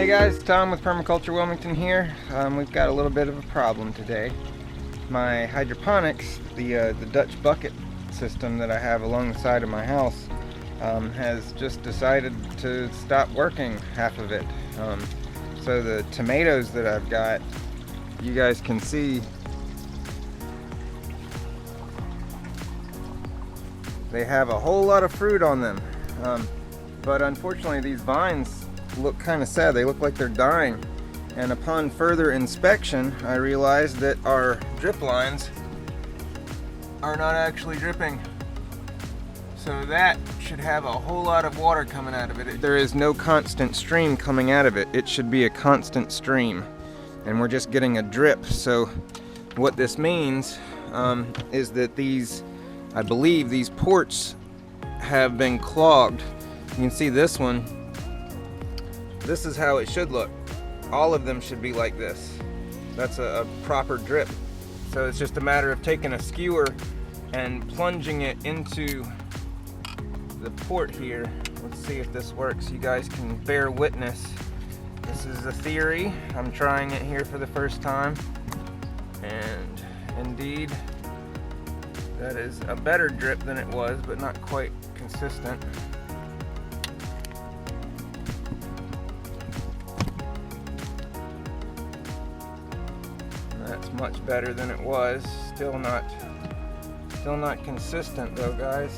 Hey guys, Tom with Permaculture Wilmington here. We've got a little bit of a problem today. My hydroponics, the Dutch bucket system that I have along the side of my house, has just decided to stop working, half of it. So the tomatoes that I've got, you guys can see, they have a whole lot of fruit on them. But unfortunately these vines look kind of sad. They look like they're dying. And upon further inspection, I realized that our drip lines are not actually dripping. So that should have a whole lot of water coming out of it. There is no constant stream coming out of it. It should be a constant stream. And we're just getting a drip. So what this means is that these, I believe these ports have been clogged. You can see this one. This is how it should look. All of them should be like this. That's a proper drip. So it's just a matter of taking a skewer and plunging it into the port here. Let's see if this works. You guys can bear witness. This is a theory. I'm trying it here for the first time. And indeed, that is a better drip than it was, but not quite consistent. That's much better than it was. Still not consistent though, guys.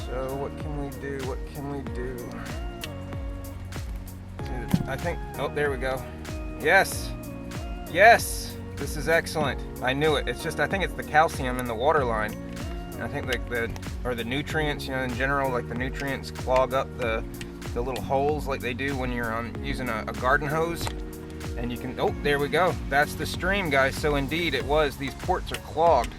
So what can we do? What can we do? I think, oh, there we go. Yes, yes, this is excellent. I knew it. It's just, I think it's the calcium in the water line. And I think like the nutrients, you know, in general, like the nutrients clog up the little holes like they do when you're using a garden hose. And you can, oh, there we go. That's the stream, guys. So indeed it was. These ports are clogged.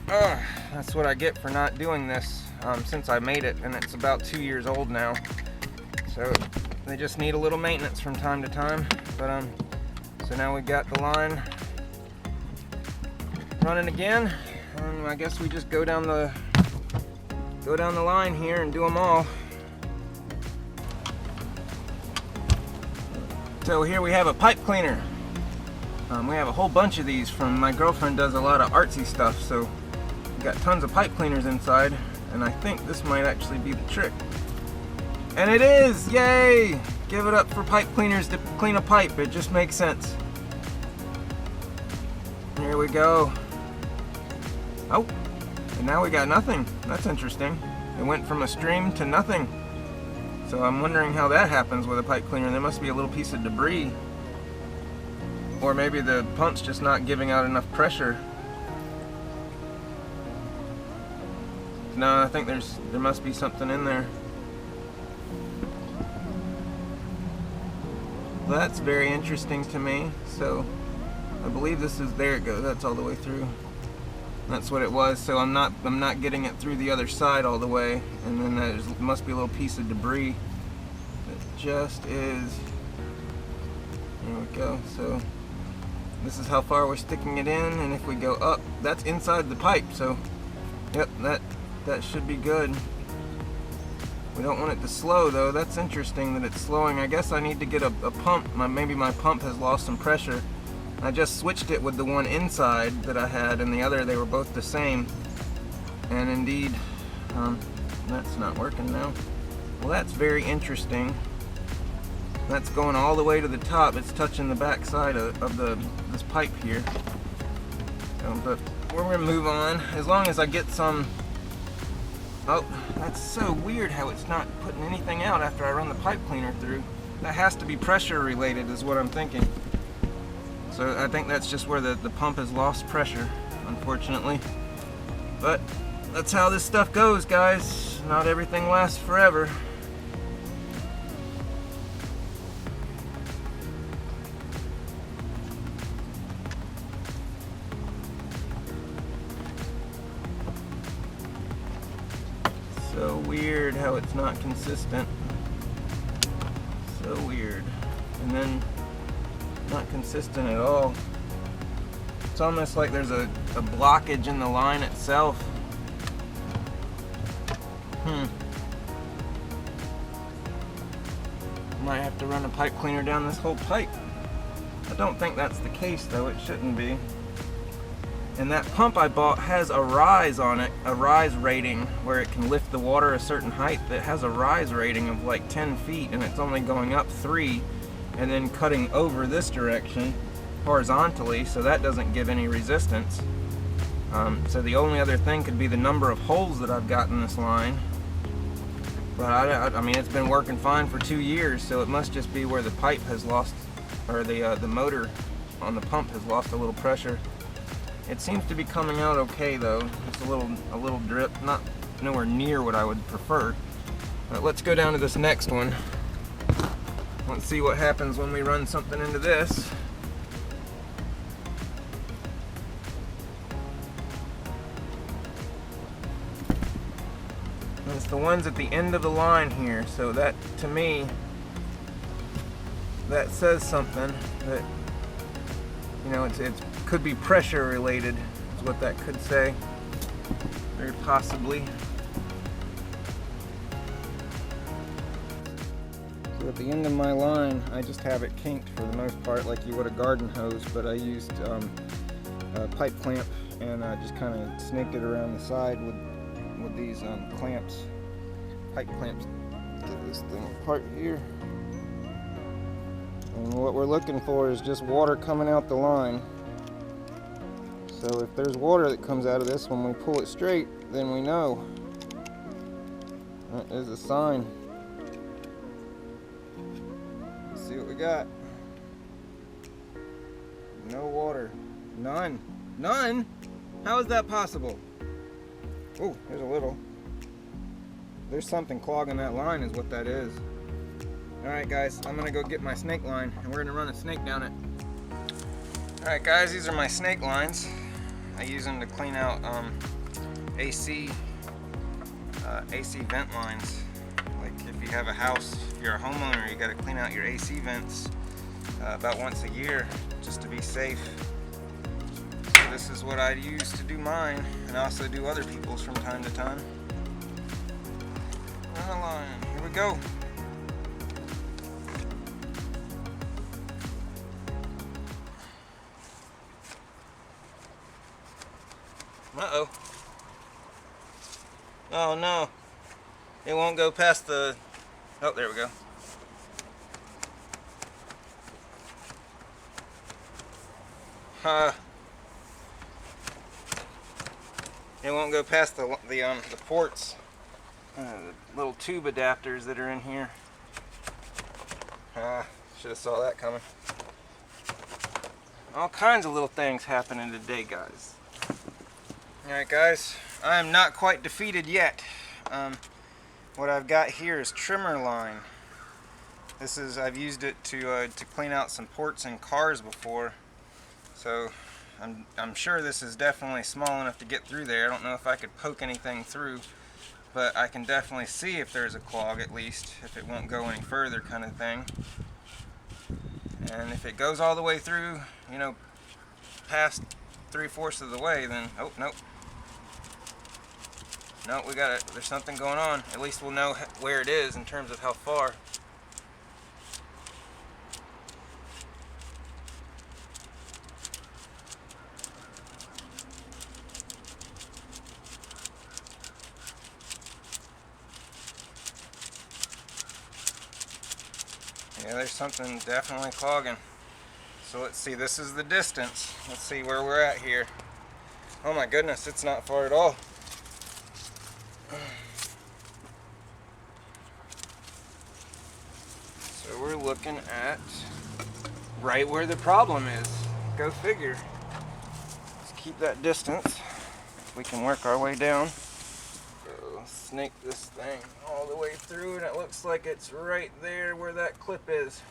That's what I get for not doing this since I made it, and it's about 2 years old now. So they just need a little maintenance from time to time. But so now we got the line running again, and I guess we just go down the line here and do them all. So here we have a pipe cleaner. We have a whole bunch of these from, my girlfriend does a lot of artsy stuff, so we've got tons of pipe cleaners inside, and I think this might actually be the trick. And it is! Yay! Give it up for pipe cleaners to clean a pipe. It just makes sense. Here we go. Oh, and now we got nothing. That's interesting. It went from a stream to nothing. So I'm wondering how that happens with a pipe cleaner. There must be a little piece of debris. Or maybe the pump's just not giving out enough pressure. No, I think there must be something in there. Well, that's very interesting to me. So I believe this is, there it goes, that's all the way through. That's what it was. So I'm not getting it through the other side all the way, and then there must be a little piece of debris that just is. There we go. So this is how far we're sticking it in, and if we go up, that's inside the pipe. So yep, that should be good. We don't want it to slow though. That's interesting that it's slowing. I guess I need to get a pump. Maybe my pump has lost some pressure. I just switched it with the one inside that I had, and the other, they were both the same. And indeed, that's not working now. Well, that's very interesting. That's going all the way to the top. It's touching the back side of this pipe here. But we're gonna move on. As long as I get some. Oh, that's so weird how it's not putting anything out after I run the pipe cleaner through. That has to be pressure related, is what I'm thinking. So I think that's just where the pump has lost pressure, unfortunately. But that's how this stuff goes, guys. Not everything lasts forever. So weird how it's not consistent. So weird. And then not consistent at all. It's almost like there's a blockage in the line itself. Might have to run a pipe cleaner down this whole pipe. I don't think that's the case though, it shouldn't be. And that pump I bought has a rise on it, a rise rating where it can lift the water a certain height. That has a rise rating of like 10 feet and it's only going up 3 and then cutting over this direction horizontally, so that doesn't give any resistance. So the only other thing could be the number of holes that I've got in this line. But I mean, it's been working fine for 2 years, so it must just be where the pipe has lost, or the motor on the pump has lost a little pressure. It seems to be coming out okay though, just a little drip, not nowhere near what I would prefer. But let's go down to this next one. Let's see what happens when we run something into this. And it's the ones at the end of the line here, so that, to me, that says something that, you know, it could be pressure related, is what that could say, very possibly. So at the end of my line, I just have it kinked for the most part, like you would a garden hose, but I used a pipe clamp and I just kind of snaked it around the side with these clamps, pipe clamps. Get this thing apart here. And what we're looking for is just water coming out the line. So if there's water that comes out of this when we pull it straight, then we know. That is a sign. Let's see what we got. No water. None. None? How is that possible? Oh, there's a little. There's something clogging that line is what that is. Alright guys, I'm gonna go get my snake line and we're gonna run a snake down it. Alright guys, these are my snake lines. I use them to clean out AC vent lines. Like if you have a house, if you're a homeowner, you gotta clean out your AC vents about once a year just to be safe. So this is what I use to do mine, and I also do other people's from time to time. Run a line, here we go. Uh-oh. Oh no. It won't go past the... Oh, there we go. It won't go past the ports. The little tube adapters that are in here. Should have saw that coming. All kinds of little things happening today, guys. Alright guys, I am not quite defeated yet. What I've got here is trimmer line. This is, I've used it to clean out some ports in cars before. So I'm sure this is definitely small enough to get through there. I don't know if I could poke anything through, but I can definitely see if there's a clog at least, if it won't go any further kind of thing. And if it goes all the way through, you know, past 3/4 of the way, then, oh, nope. No, we got it. There's something going on. At least we'll know where it is in terms of how far. Yeah, there's something definitely clogging. So let's see, this is the distance. Let's see where we're at here. Oh my goodness, it's not far at all. So we're looking at right where the problem is. Go figure. Let's keep that distance. We can work our way down. Go snake this thing all the way through, and it looks like it's right there where that clip is.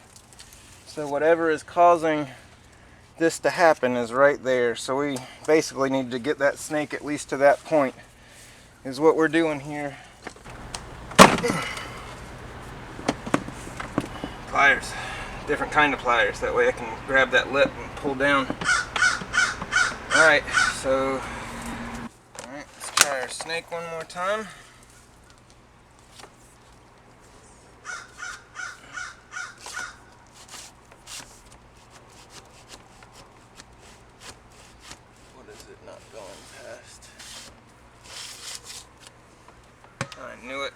So whatever is causing this to happen is right there. So we basically need to get that snake at least to that point, is what we're doing here. Pliers, different kind of pliers, that way I can grab that lip and pull down. Alright, so let's try our snake one more time. I knew it.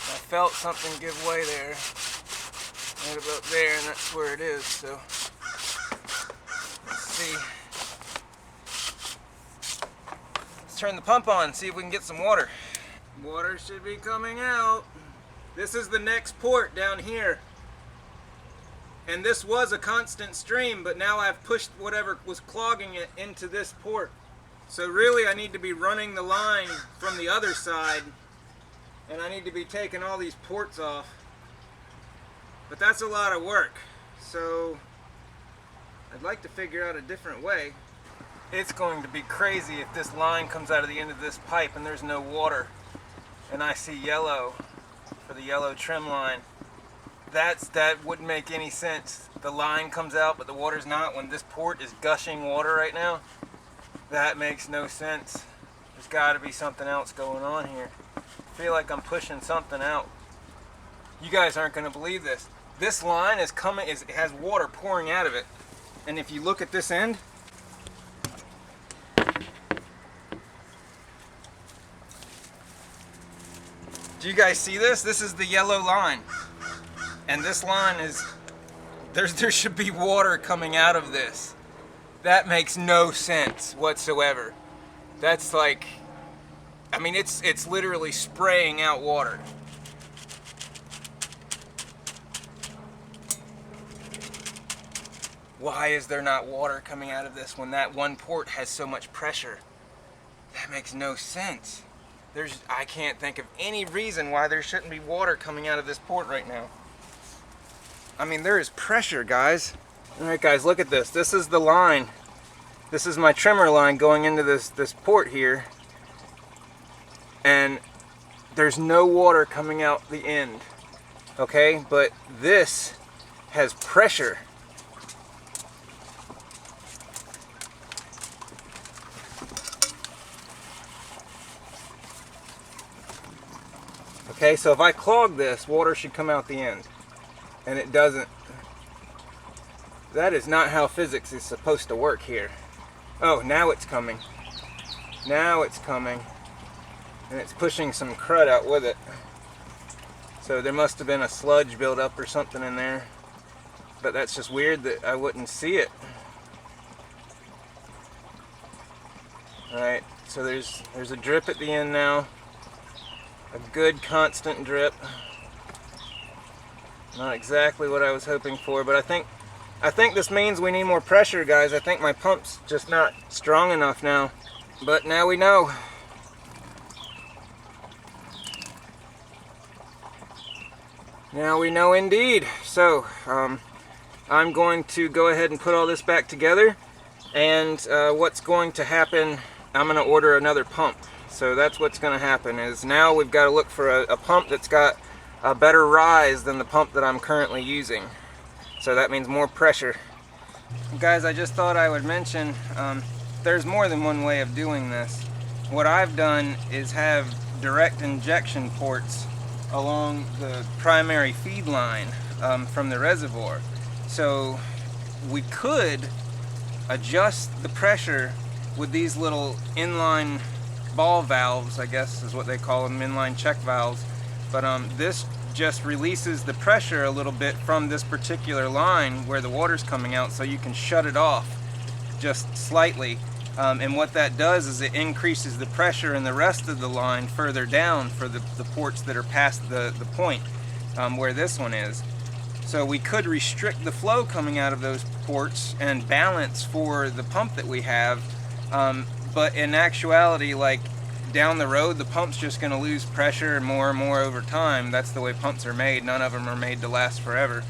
I felt something give way there, right about there, and that's where it is. So let's see. Let's turn the pump on, see if we can get some water. Water should be coming out. This is the next port down here. And this was a constant stream, but now I've pushed whatever was clogging it into this port. So really I need to be running the line from the other side, and I need to be taking all these ports off. But that's a lot of work. So I'd like to figure out a different way. It's going to be crazy if this line comes out of the end of this pipe and there's no water, and I see yellow for the yellow trim line. That wouldn't make any sense. The line comes out but the water's not, when this port is gushing water right now. That makes no sense. There's got to be something else going on here. I feel like I'm pushing something out. You guys aren't going to believe this. This line is coming, it has water pouring out of it. And if you look at this end, do you guys see this? This is the yellow line. And this line is, there should be water coming out of this. That makes no sense whatsoever. That's like, I mean, it's literally spraying out water. Why is there not water coming out of this when that one port has so much pressure? That makes no sense. I can't think of any reason why there shouldn't be water coming out of this port right now. I mean, there is pressure, guys. Alright guys, look at this. This is the line. This is my trimmer line going into this port here. And there's no water coming out the end. Okay, but this has pressure. Okay, so if I clog this, water should come out the end. And it doesn't. That is not how physics is supposed to work here. Oh, now it's coming. Now it's coming. And it's pushing some crud out with it. So there must have been a sludge buildup or something in there. But that's just weird that I wouldn't see it. Alright, so there's a drip at the end now. A good constant drip. Not exactly what I was hoping for, but I think this means we need more pressure, guys. I think my pump's just not strong enough now. But now we know. Now we know indeed. So, I'm going to go ahead and put all this back together. And what's going to happen, I'm going to order another pump. So that's what's going to happen, is now we've got to look for a pump that's got a better rise than the pump that I'm currently using. So that means more pressure. Guys, I just thought I would mention, there's more than one way of doing this. What I've done is have direct injection ports along the primary feed line from the reservoir. So we could adjust the pressure with these little inline ball valves, I guess is what they call them, inline check valves. But this just releases the pressure a little bit from this particular line where the water's coming out, so you can shut it off just slightly. And what that does is it increases the pressure in the rest of the line further down for the ports that are past the point where this one is. So we could restrict the flow coming out of those ports and balance for the pump that we have. But in actuality, like down the road, the pump's just going to lose pressure more and more over time. That's the way pumps are made. None of them are made to last forever.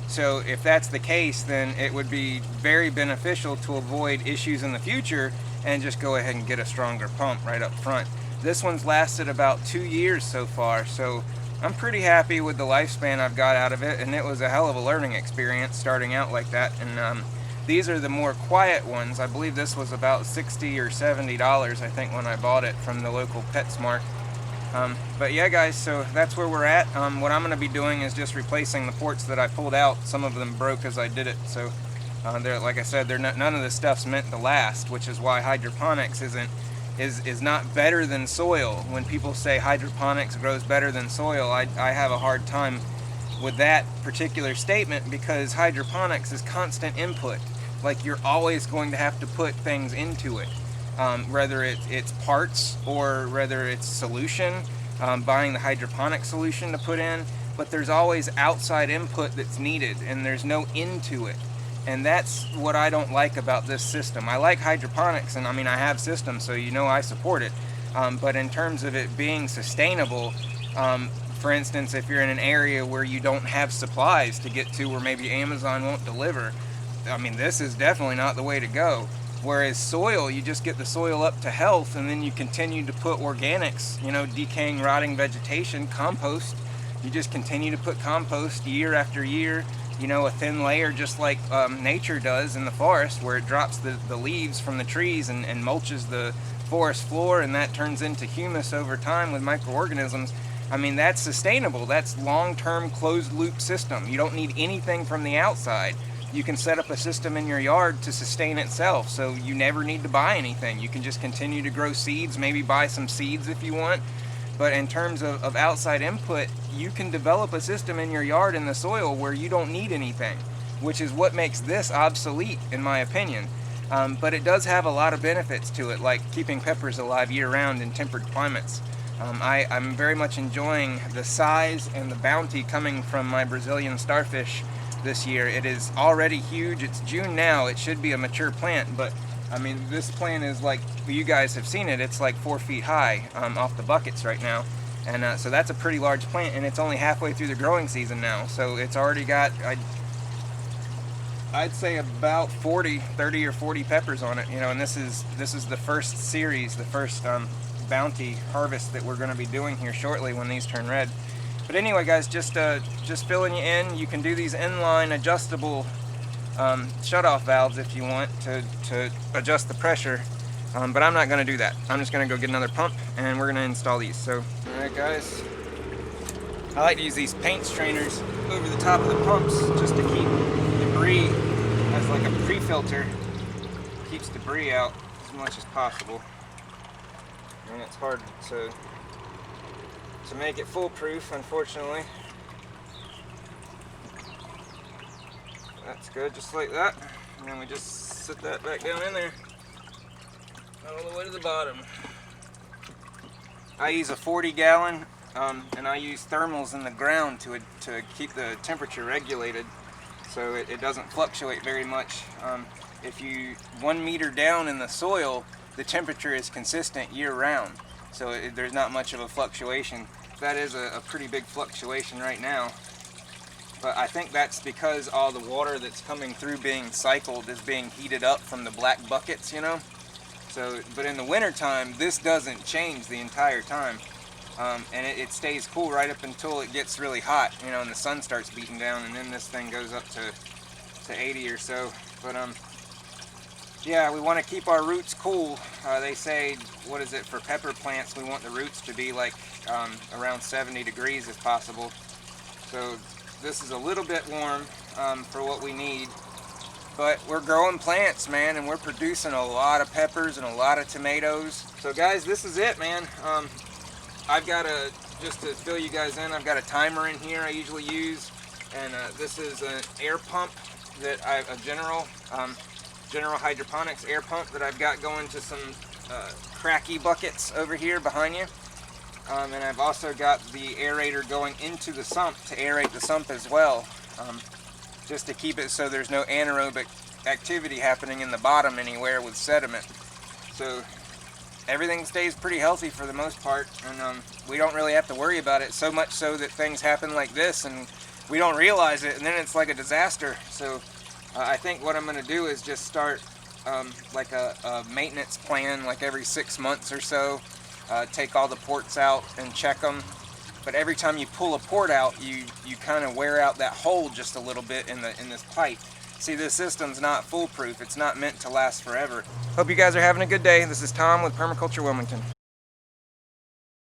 So if that's the case, then it would be very beneficial to avoid issues in the future and just go ahead and get a stronger pump right up front. This one's lasted about 2 years so far, so I'm pretty happy with the lifespan I've got out of it, and it was a hell of a learning experience starting out like that. And these are the more quiet ones. I believe this was about $60 or $70, I think, when I bought it from the local PetSmart. But yeah, guys, so that's where we're at. What I'm going to be doing is just replacing the ports that I pulled out. Some of them broke as I did it, so they're, like I said, none of this stuff's meant to last, which is why hydroponics is not better than soil. When people say hydroponics grows better than soil, I have a hard time with that particular statement, because hydroponics is constant input. Like, you're always going to have to put things into it, whether it's parts or whether it's solution, buying the hydroponic solution to put in, but there's always outside input that's needed, and there's no into it. And that's what I don't like about this system. I like hydroponics, and I mean, I have systems, so you know I support it. But in terms of it being sustainable, for instance, if you're in an area where you don't have supplies to get to, or maybe Amazon won't deliver, I mean, this is definitely not the way to go. Whereas soil, you just get the soil up to health, and then you continue to put organics, you know, decaying, rotting vegetation, compost. You just continue to put compost year after year, you know, a thin layer, just like nature does in the forest, where it drops the leaves from the trees and mulches the forest floor, and that turns into humus over time with microorganisms. I mean, that's sustainable. That's long-term closed loop system. You don't need anything from the outside. You can set up a system in your yard to sustain itself, so you never need to buy anything. You can just continue to grow seeds, maybe buy some seeds if you want. But in terms of outside input, you can develop a system in your yard in the soil where you don't need anything, which is what makes this obsolete, in my opinion. But it does have a lot of benefits to it, like keeping peppers alive year-round in temperate climates. I'm very much enjoying the size and the bounty coming from my Brazilian starfish this year. It is already huge. It's June now. It should be a mature plant, but I mean, this plant is like, you guys have seen it, it's like 4 feet high off the buckets right now. And so that's a pretty large plant, and it's only halfway through the growing season now. So it's already got, I'd say about 30 or 40 peppers on it, you know, and this is the first series, the first bounty harvest that we're going to be doing here shortly when these turn red. But anyway, guys, just filling you in. You can do these inline adjustable shut-off valves if you want to adjust the pressure, but I'm not going to do that. I'm just going to go get another pump, and we're going to install these. So, alright guys, I like to use these paint strainers over the top of the pumps just to keep debris as like a pre-filter. Keeps debris out as much as possible, and it's hard to make it foolproof, unfortunately. That's good, just like that. And then we just sit that back down in there, all the way to the bottom. I use a 40-gallon, and I use thermals in the ground to keep the temperature regulated, so it doesn't fluctuate very much. If you 1 meter down in the soil, the temperature is consistent year-round, so there's not much of a fluctuation. That is a pretty big fluctuation right now. But I think that's because all the water that's coming through being cycled is being heated up from the black buckets, you know? So, but in the winter time, this doesn't change the entire time. And it stays cool right up until it gets really hot, you know, and the sun starts beating down, and then this thing goes up to 80 or so. But yeah, we want to keep our roots cool. They say, what is it, for pepper plants, we want the roots to be like around 70 degrees if possible. So this is a little bit warm for what we need, but we're growing plants, man, and we're producing a lot of peppers and a lot of tomatoes. So guys, this is it, man. I've got just to fill you guys in, I've got a timer in here I usually use, and this is an air pump that a general hydroponics air pump that I've got going to some cracky buckets over here behind you. And I've also got the aerator going into the sump to aerate the sump as well, just to keep it so there's no anaerobic activity happening in the bottom anywhere with sediment. So everything stays pretty healthy for the most part, and we don't really have to worry about it, so much so that things happen like this and we don't realize it, and then it's like a disaster. So I think what I'm going to do is just start like a maintenance plan, like every 6 months or so. Take all the ports out and check them, but every time you pull a port out, you kind of wear out that hole just a little bit in this pipe. See, this system's not foolproof. It's not meant to last forever. Hope you guys are having a good day. This is Tom with Permaculture Wilmington.